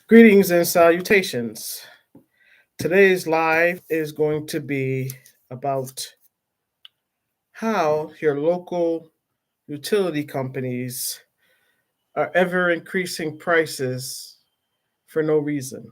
Greetings and salutations. Today's live is going to be about how your local utility companies are ever increasing prices for no reason.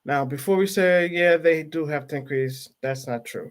Now, before we say, yeah, they do have to increase, that's not true.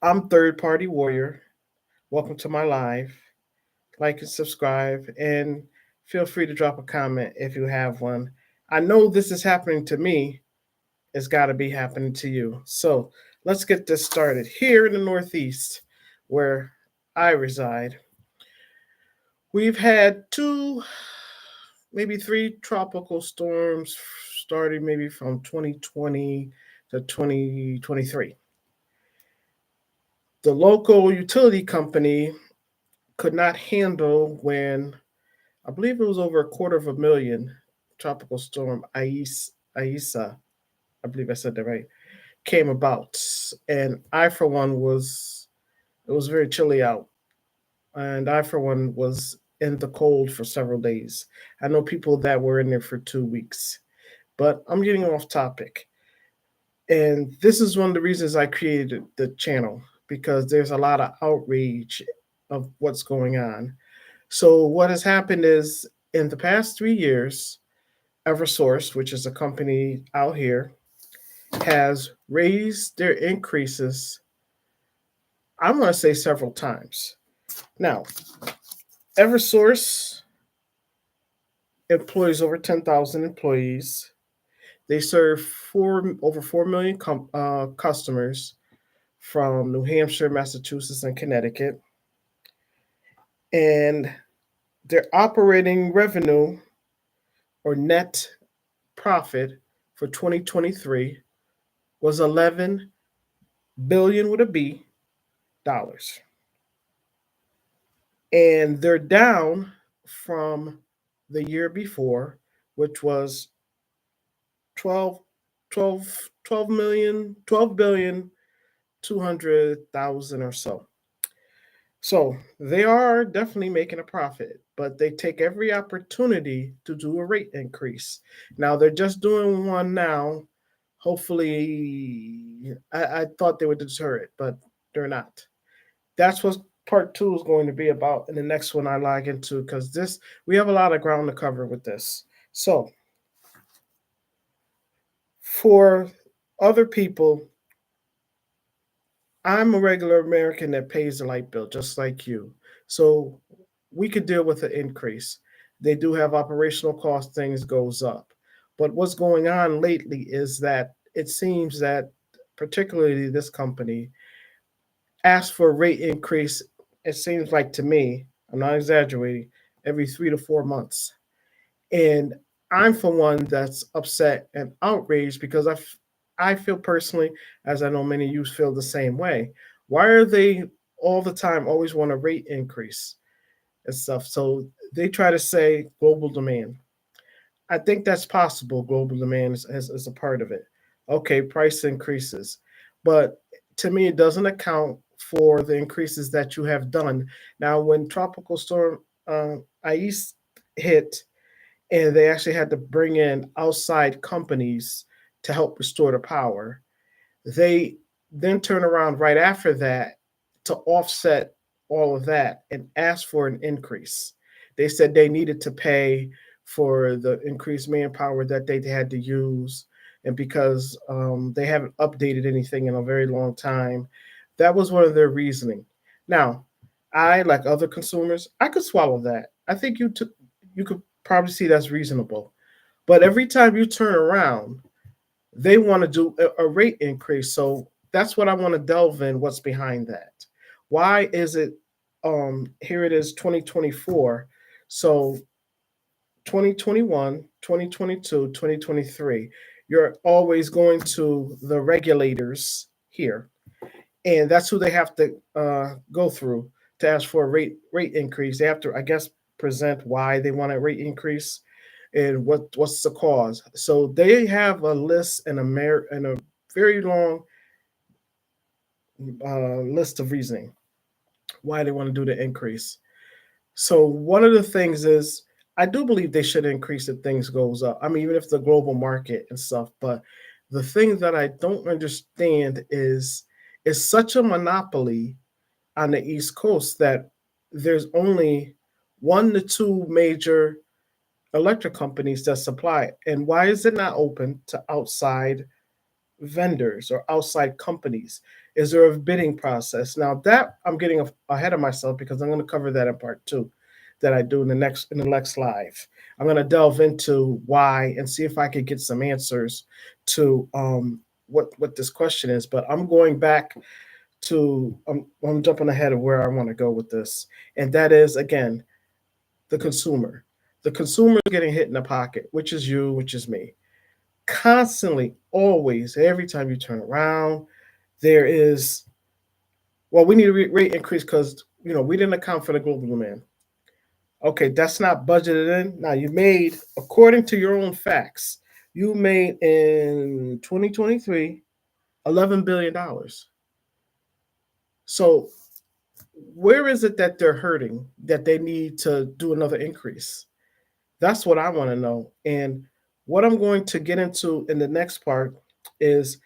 I'm Third Party Warrior. Welcome to my live. Like and subscribe, and feel free to drop a comment if you have one. I know this is happening to me, it's got to be happening to you. So let's get this started. Here in the Northeast, where I reside, we've had two, maybe three tropical storms starting maybe from 2020 to 2023. The local utility company could not handle when I believe it was over a quarter of a million tropical storm Aisa, I believe I said that right, came about. And I, for one, it was very chilly out. And I, for one, was in the cold for several days. I know people that were in there for 2 weeks. But I'm getting off topic. And this is one of the reasons I created the channel because there's a lot of outrage of what's going on. So, what has happened is in the past 3 years, Eversource, which is a company out here, has raised their increases, I'm going to say several times. Now, Eversource employs over 10,000 employees. They serve over 4 million customers from New Hampshire, Massachusetts, and Connecticut. And their operating revenue or net profit for 2023 was 11 billion with a B dollars. And they're down from the year before, which was 12, 12 million, 12,200,000,000 or so. So they are definitely making a profit, but they take every opportunity to do a rate increase. Now they're just doing one now. Hopefully, I thought they would deter it, but they're not. That's what part two is going to be about in the next one I log into because this we have a lot of ground to cover with this. So for other people, I'm a regular American that pays the light bill just like you. So we could deal with the increase. They do have operational cost, things goes up. But what's going on lately is that it seems that particularly this company asked for a rate increase, it seems like to me, I'm not exaggerating, every 3 to 4 months. And I'm for one that's upset and outraged because I feel personally, as I know many of you feel the same way. Why are they all the time always want a rate increase and stuff? So they try to say global demand. I think that's possible. Global demand is a part of it. Okay, price increases. But to me, it doesn't account for the increases that you have done. Now, when Tropical Storm Ais hit, and they actually had to bring in outside companies to help restore the power. They then turn around right after that to offset all of that and ask for an increase. They said they needed to pay for the increased manpower that they had to use, and because they haven't updated anything in a very long time, that was one of their reasoning. Now, I, like other consumers, I could swallow that. I think you could probably see that's reasonable. But every time you turn around, they want to do a rate increase. So that's what I want to delve in. What's behind that? Why is it? Here it is, 2024. So 2021, 2022, 2023. You're always going to the regulators here, and that's who they have to go through to ask for a rate increase. They have to, I guess, present why they want a rate increase and what's the cause. So they have a list and a very long list of reasoning why they want to do the increase. So one of the things is I do believe they should increase if things goes up. I mean, even if the global market and stuff. But the thing that I don't understand is it's such a monopoly on the East Coast that there's only one to two major electric companies that supply it. And why is it not open to outside vendors or outside companies? Is there a bidding process? Now that I'm getting ahead of myself because I'm going to cover that in part two that I do in the next live. I'm going to delve into why and see if I could get some answers to what this question is. But I'm going back to I'm jumping ahead of where I want to go with this, and that is again the consumer. The consumer is getting hit in the pocket, which is you, which is me. Constantly, always, every time you turn around, there is, well, we need a rate increase because, we didn't account for the global demand. Okay, that's not budgeted in. Now, you made, according to your own facts, you made in 2023 $11 billion. So, where is it that they're hurting that they need to do another increase? That's what I want to know. And what I'm going to get into in the next part is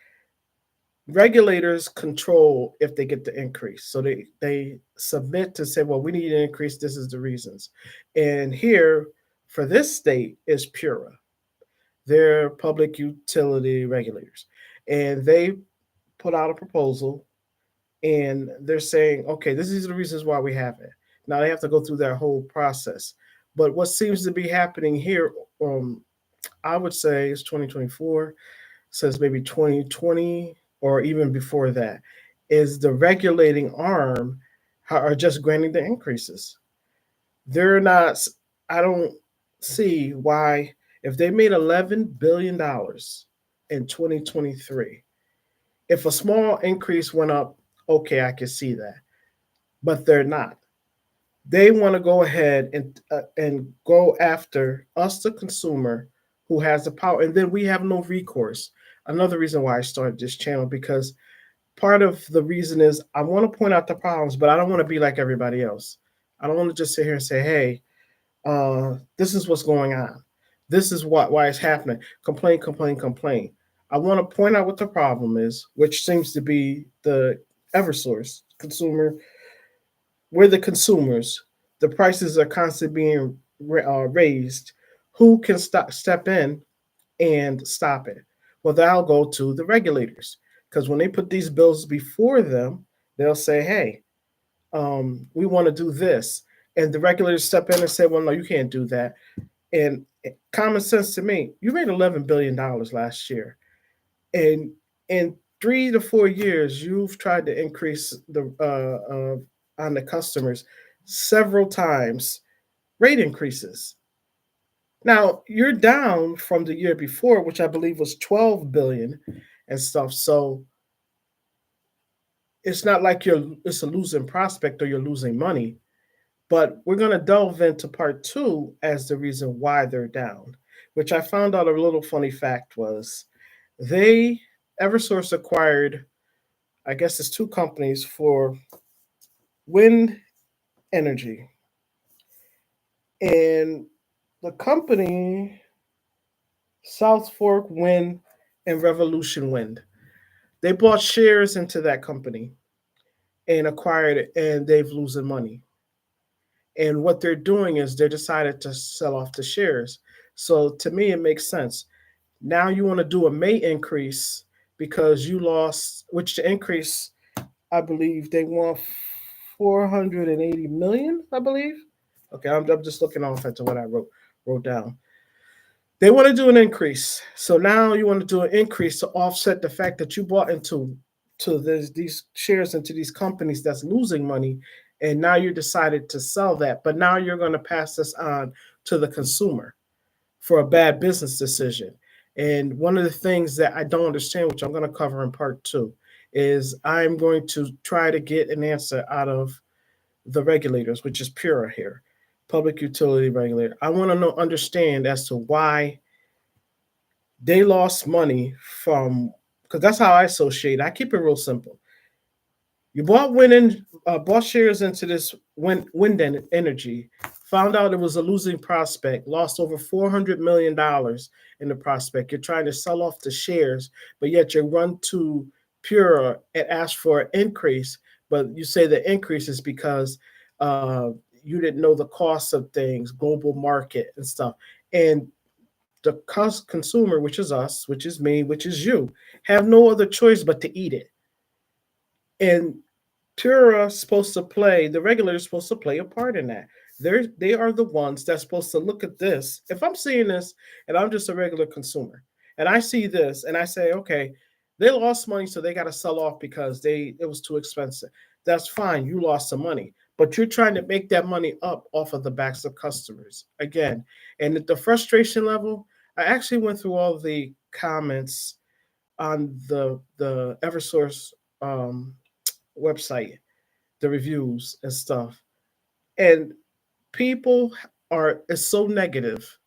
regulators control if they get the increase. So they submit to say, well, we need an increase. This is the reasons. And here for this state is PURA. They're public utility regulators. And they put out a proposal and they're saying, okay, this is the reasons why we have it. Now they have to go through that whole process. But what seems to be happening here, I would say, is 2024, says maybe 2020 or even before that, is the regulating arm are just granting the increases. They're not. I don't see why if they made $11 billion in 2023, if a small increase went up, okay, I can see that, but they're not. They want to go ahead and go after us, the consumer, who has the power, and then we have no recourse. Another reason why I started this channel because part of the reason is I want to point out the problems, but I don't want to be like everybody else. I don't want to just sit here and say, "Hey, this is what's going on. This is why it's happening." Complain, complain, complain. I want to point out what the problem is, which seems to be the EverSource consumer. We're the consumers. The prices are constantly being raised. Who can step in and stop it? Well, they'll go to the regulators because when they put these bills before them, they'll say, "Hey, we want to do this," and the regulators step in and say, "Well, no, you can't do that." And common sense to me, you made $11 billion last year, and in 3 to 4 years, you've tried to increase the on the customers several times rate increases. Now you're down from the year before, which I believe was 12 billion and stuff. So it's not like it's a losing prospect or you're losing money. But we're going to delve into part two as the reason why they're down, which I found out a little funny fact was they Eversource acquired, I guess it's two companies for wind energy. And the company South Fork Wind and Revolution Wind. They bought shares into that company and acquired it, and they've losing money. And what they're doing is they decided to sell off the shares. So to me, it makes sense. Now you want to do a May increase because you lost, which the increase, I believe they want 480 million, I believe. Okay, I'm just looking off into what I wrote down. They want to do an increase. So now you want to do an increase to offset the fact that you bought into these shares into these companies that's losing money, and now you decided to sell that. But now you're going to pass this on to the consumer for a bad business decision. And one of the things that I don't understand, which I'm going to cover in part two, is I'm going to try to get an answer out of the regulators, which is PURA here, Public Utility Regulator. I want to understand as to why they lost money from, because that's how I associate. I keep it real simple. You bought bought shares into this wind energy found out it was a losing prospect, lost over $400 million in the prospect. You're trying to sell off the shares, but yet you run to Pura and ask for an increase, but you say the increase is because uh, you didn't know the cost of things, global market and stuff. And the consumer, which is us, which is me, which is you, have no other choice but to eat it. And Pura's supposed to play, the regulator's supposed to play a part in that. They are the ones that's supposed to look at this. If I'm seeing this and I'm just a regular consumer and I see this and I say, okay, they lost money, so they got to sell off because it was too expensive. That's fine. You lost some money, but you're trying to make that money up off of the backs of customers again. And at the frustration level, I actually went through all the comments on the EverSource um, website, the reviews and stuff. And people are is so negative.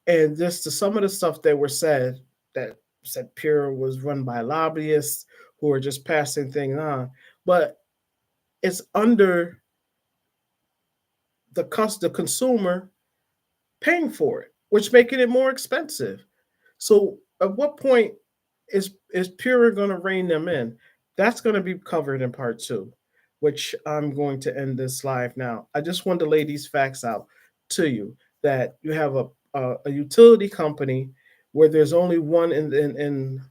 And just to some of the stuff that were said that said Pure was run by lobbyists who are just passing things on. But it's under the consumer paying for it, which making it more expensive. So at what point is Pure going to rein them in? That's going to be covered in part two, which I'm going to end this live now. I just wanted to lay these facts out to you that you have a utility company where there's only one in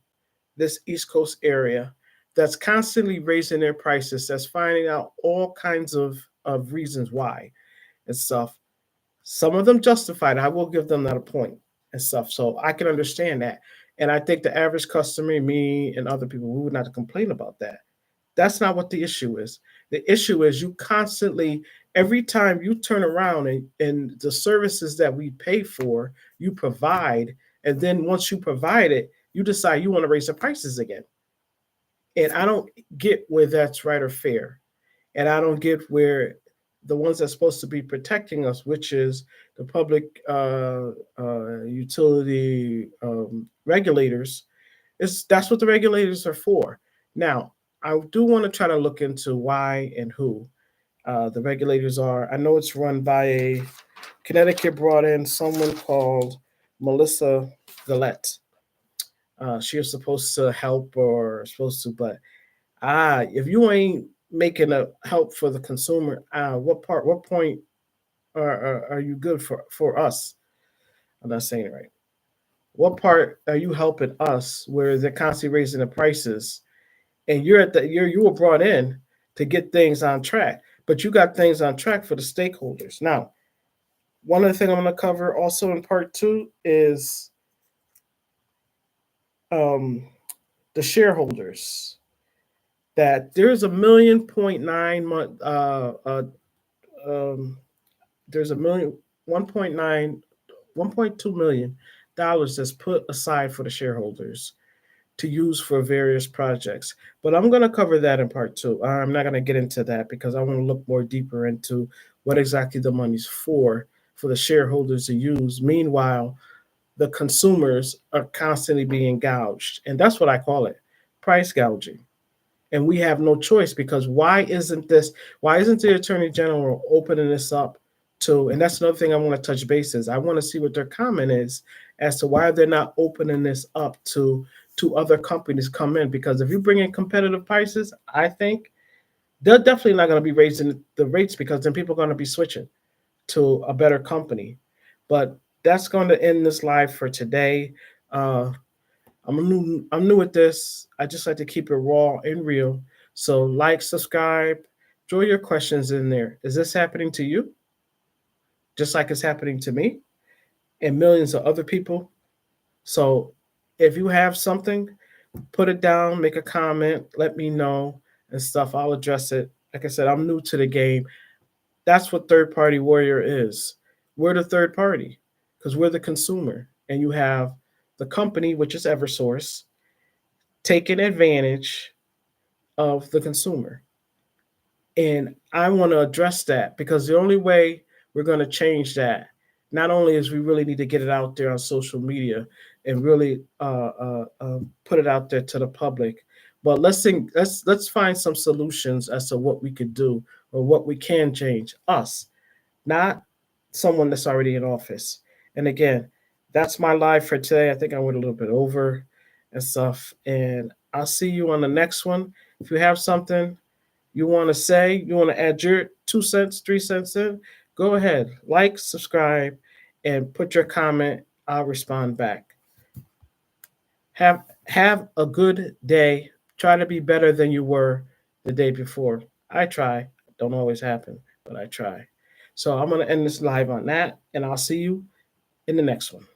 this East Coast area that's constantly raising their prices, that's finding out all kinds of reasons why and stuff. Some of them justified. I will give them that a point and stuff. So I can understand that. And I think the average customer, me and other people, we would not complain about that. That's not what the issue is. The issue is you constantly, every time you turn around and the services that we pay for, you provide. And then once you provide it, you decide you want to raise the prices again. And I don't get where that's right or fair. And I don't get where the ones that's supposed to be protecting us, which is the public utility regulators, is that's what the regulators are for. Now, I do want to try to look into why and who the regulators are. I know it's run by a Connecticut brought in someone called Melissa Gillette. She was supposed to help or supposed to, but if you ain't making a help for the consumer, what point are you good for us? I'm not saying it right. What part are you helping us where they're constantly raising the prices and you were brought in to get things on track, but you got things on track for the stakeholders. Now, one of the things I'm going to cover also in part two is um, the shareholders. That there's a million point nine month um, there's a million 1.9 $1.2 million that's put aside for the shareholders to use for various projects. But I'm going to cover that in part two. I'm not going to get into that because I want to look more deeper into what exactly the money's for the shareholders to use. Meanwhile, the consumers are constantly being gouged, and that's what I call it, price gouging. And we have no choice because why isn't the attorney general opening this up to, and that's another thing I want to touch bases. I want to see what their comment is as to why they're not opening this up to other companies come in, because if you bring in competitive prices, I think they're definitely not going to be raising the rates because then people are going to be switching to a better company. But that's going to end this live for today. uh I'm new at this. I just like to keep it raw and real. So like, subscribe, throw your questions in there. Is this happening to you? Just like it's happening to me and millions of other people. So if you have something, put it down, make a comment, let me know and stuff. I'll address it. Like I said, I'm new to the game. That's what third party warrior is. We're the third party because we're the consumer. And you have the company, which is EverSource, taking advantage of the consumer. And I want to address that because the only way we're going to change that, not only is we really need to get it out there on social media and really put it out there to the public, but let's find some solutions as to what we could do or what we can change us, not someone that's already in office. And again, that's my live for today. I think I went a little bit over and stuff. And I'll see you on the next one. If you have something you want to say, you want to add your 2 cents, 3 cents in, go ahead, like, subscribe, and put your comment. I'll respond back. Have a good day. Try to be better than you were the day before. I try. Don't always happen, but I try. So I'm gonna end this live on that, and I'll see you in the next one.